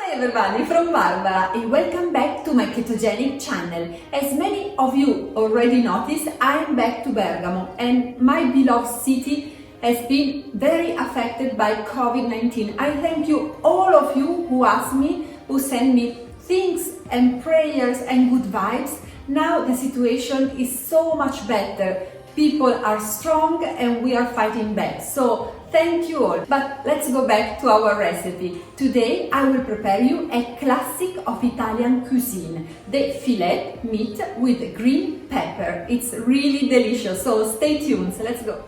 Hi everybody, from Barbara and welcome back to my ketogenic channel. As many of you already noticed, I am back to Bergamo and my beloved city has been very affected by COVID-19. I thank you, all of you who asked me, who sent me things and prayers and good vibes. Now the situation is so much better. People are strong and we are fighting back. So thank you all. But let's go back to our recipe. Today I will prepare you a classic of Italian cuisine, the fillet meat with green pepper. It's really delicious, so stay tuned. So let's go.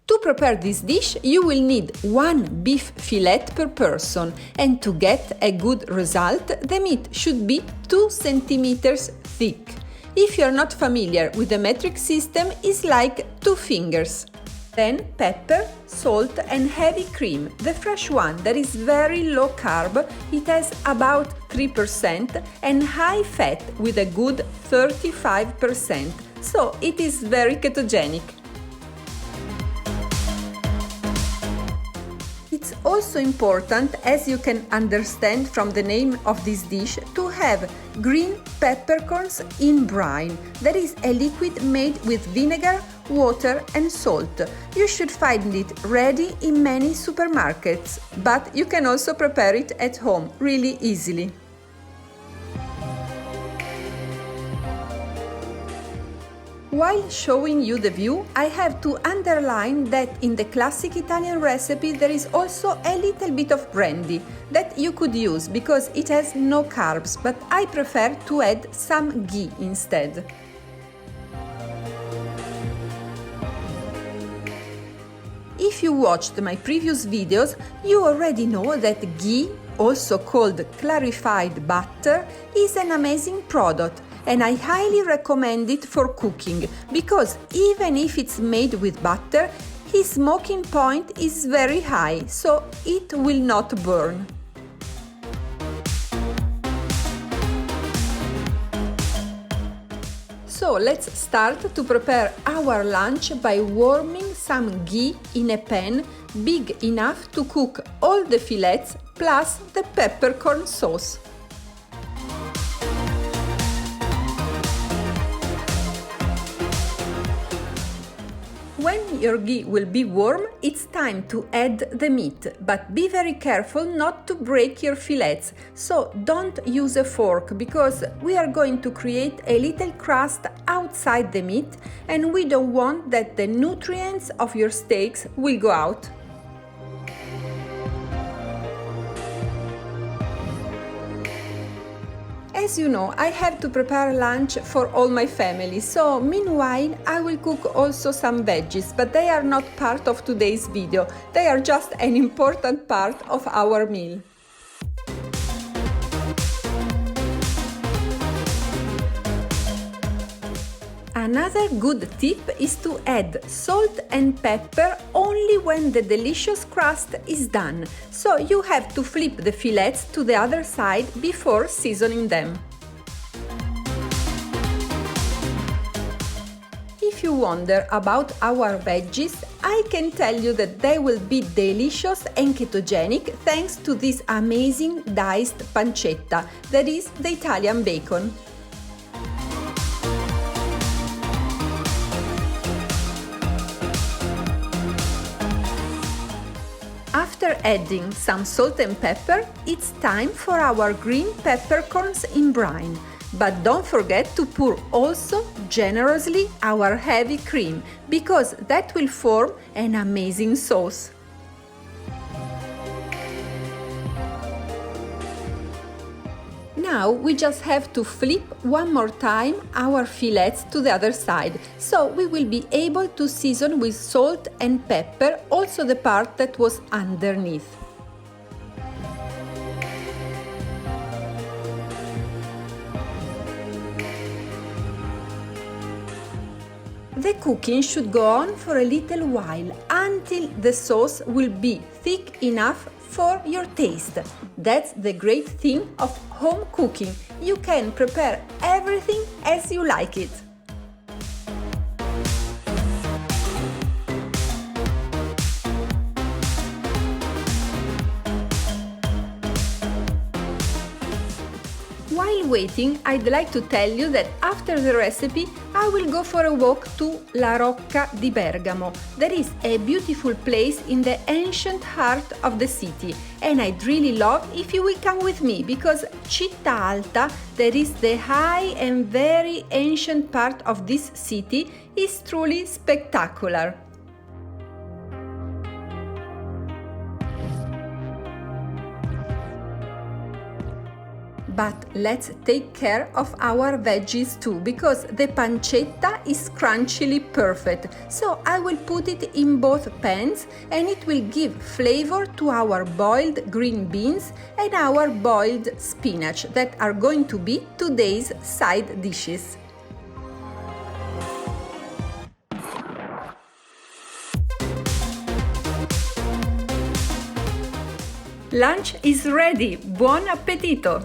To prepare this dish, you will need 1 beef fillet per person, and to get a good result, the meat should be 2 centimeters thick. If you are not familiar with the metric system, it's like 2 fingers. Then pepper, salt and heavy cream, the fresh one that is very low carb. It has about 3% and high fat with a good 35%, so it is very ketogenic. It's also important, as you can understand from the name of this dish, to have green peppercorns in brine. That is a liquid made with vinegar, water and salt. You should find it ready in many supermarkets, but you can also prepare it at home really easily. While showing you the view, I have to underline that in the classic Italian recipe there is also a little bit of brandy that you could use because it has no carbs, but I prefer to add some ghee instead. If you watched my previous videos, you already know that ghee, also called clarified butter, is an amazing product. And I highly recommend it for cooking, because even if it's made with butter, his smoking point is very high, so it will not burn. So let's start to prepare our lunch by warming some ghee in a pan big enough to cook all the fillets plus the peppercorn sauce. When your ghee will be warm, it's time to add the meat, but be very careful not to break your fillets. So don't use a fork, because we are going to create a little crust outside the meat and we don't want that the nutrients of your steaks will go out. As you know, I have to prepare lunch for all my family, so meanwhile I will cook also some veggies, but they are not part of today's video, they are just an important part of our meal. Another good tip is to add salt and pepper only when the delicious crust is done, so you have to flip the fillets to the other side before seasoning them. If you wonder about our veggies, I can tell you that they will be delicious and ketogenic thanks to this amazing diced pancetta, that is the Italian bacon. After adding some salt and pepper, it's time for our green peppercorns in brine. But don't forget to pour also generously our heavy cream, because that will form an amazing sauce. Now we just have to flip one more time our fillets to the other side, so we will be able to season with salt and pepper also the part that was underneath. The cooking should go on for a little while until the sauce will be thick enough for your taste. That's the great thing of home cooking. You can prepare everything as you like it. while waiting, I'd like to tell you that after the recipe, I will go for a walk to La Rocca di Bergamo. That is a beautiful place in the ancient heart of the city, and I'd really love if you will come with me, because Città Alta, that is the high and very ancient part of this city, is truly spectacular. But let's take care of our veggies too, because the pancetta is crunchily perfect. So I will put it in both pans, and it will give flavor to our boiled green beans and our boiled spinach that are going to be today's side dishes. Lunch is ready. Buon appetito!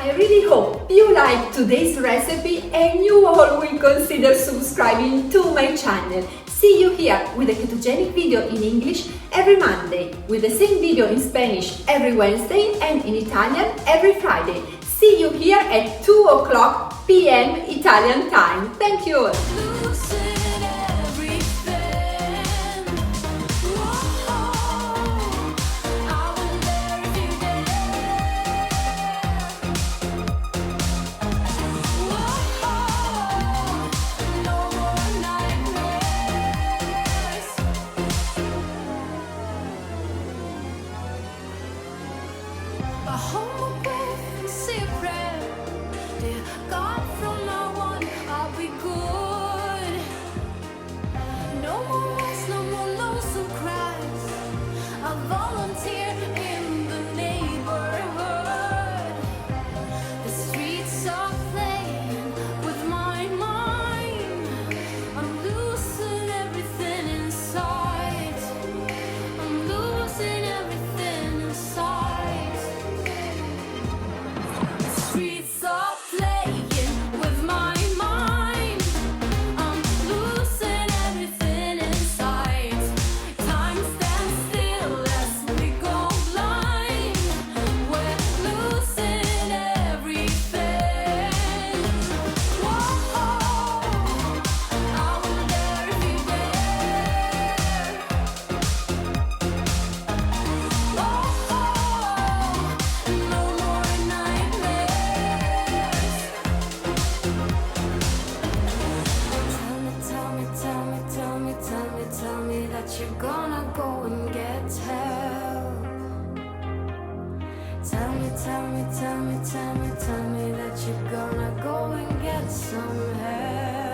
I really hope you liked today's recipe and you all will consider subscribing to my channel. See you here with a ketogenic video in English every Monday, with the same video in Spanish every Wednesday and in Italian every Friday. See you here at 2 p.m. Italian time. Thank you all. A humble grave and say a prayer. Dear God, from now on I'll be good. No more wars, no more lonesome cries. I'll volunteer in the neighborhood. The streets are playing with my mind. I'm losing everything inside. I'm losing everything inside. Streets are playing with my mind. I'm losing everything inside. Time stands still as we go blind. We're losing everything. Whoa, I wonder if you dare. No more nightmares. Tell me that you're gonna go and get help. Tell me that you're gonna go and get some help.